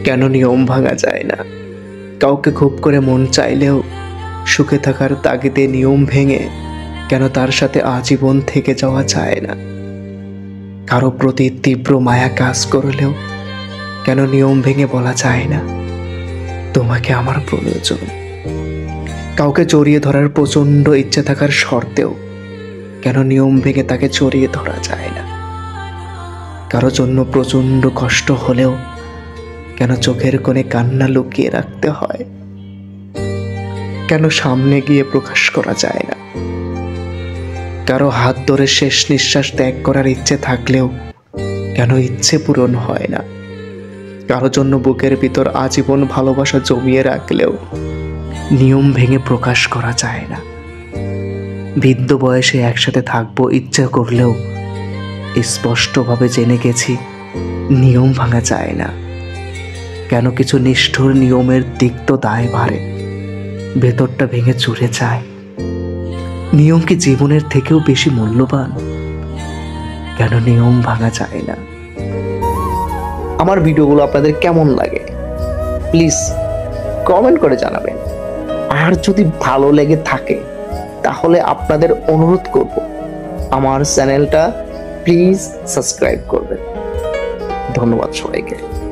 কেন নিয়ম ভাঙা যায় না? কাউকে খুব করে মন চাইলেও সুখে থাকার তাগিদে নিয়ম ভেঙে কেন তার সাথে আজীবন থেকে যাওয়া যায় না? কারো প্রতি তীব্র মায়া কাজ করলেও কেন নিয়ম ভেঙে বলা যায় না তোমাকে আমার প্রয়োজন? কাউকে জড়িয়ে ধরার প্রচন্ড ইচ্ছে থাকার শর্তেও কেন নিয়ম ভেঙে তাকে জড়িয়ে ধরা যায় না? কারো জন্য প্রচন্ড কষ্ট হলেও কেন চোখের কোণে কান্না লুকিয়ে রাখতে হয়? কেন সামনে গিয়ে প্রকাশ করা যায় না? কারো হাত ধরে শেষ নিঃশ্বাস ত্যাগ করার ইচ্ছে থাকলেও কেন ইচ্ছে পূরণ হয় না? কারো জন্য বুকের ভিতর আজীবন ভালোবাসা জমিয়ে রাখলেও নিয়ম ভেঙে প্রকাশ করা যায় না? বৃদ্ধ বয়সে একসাথে থাকবো ইচ্ছে করলেও স্পষ্টভাবে জেনে গেছি নিয়ম ভাঙা যায় না। কেন কিছু নিষ্ঠুর নিয়মের তিক্ত দায় ভারে ভেতরটা ভেঙে চুরে যায়? নিয়ম কি জীবনের থেকেও বেশি মূল্যবান? কেন নিয়ম ভাঙা যায় না? আমার ভিডিওগুলো আপনাদের কেমন লাগে প্লিজ কমেন্ট করে জানাবেন। আর যদি ভালো লেগে থাকে তাহলে আপনাদের অনুরোধ করব আমার চ্যানেলটা প্লিজ সাবস্ক্রাইব করবেন। ধন্যবাদ সবাইকে।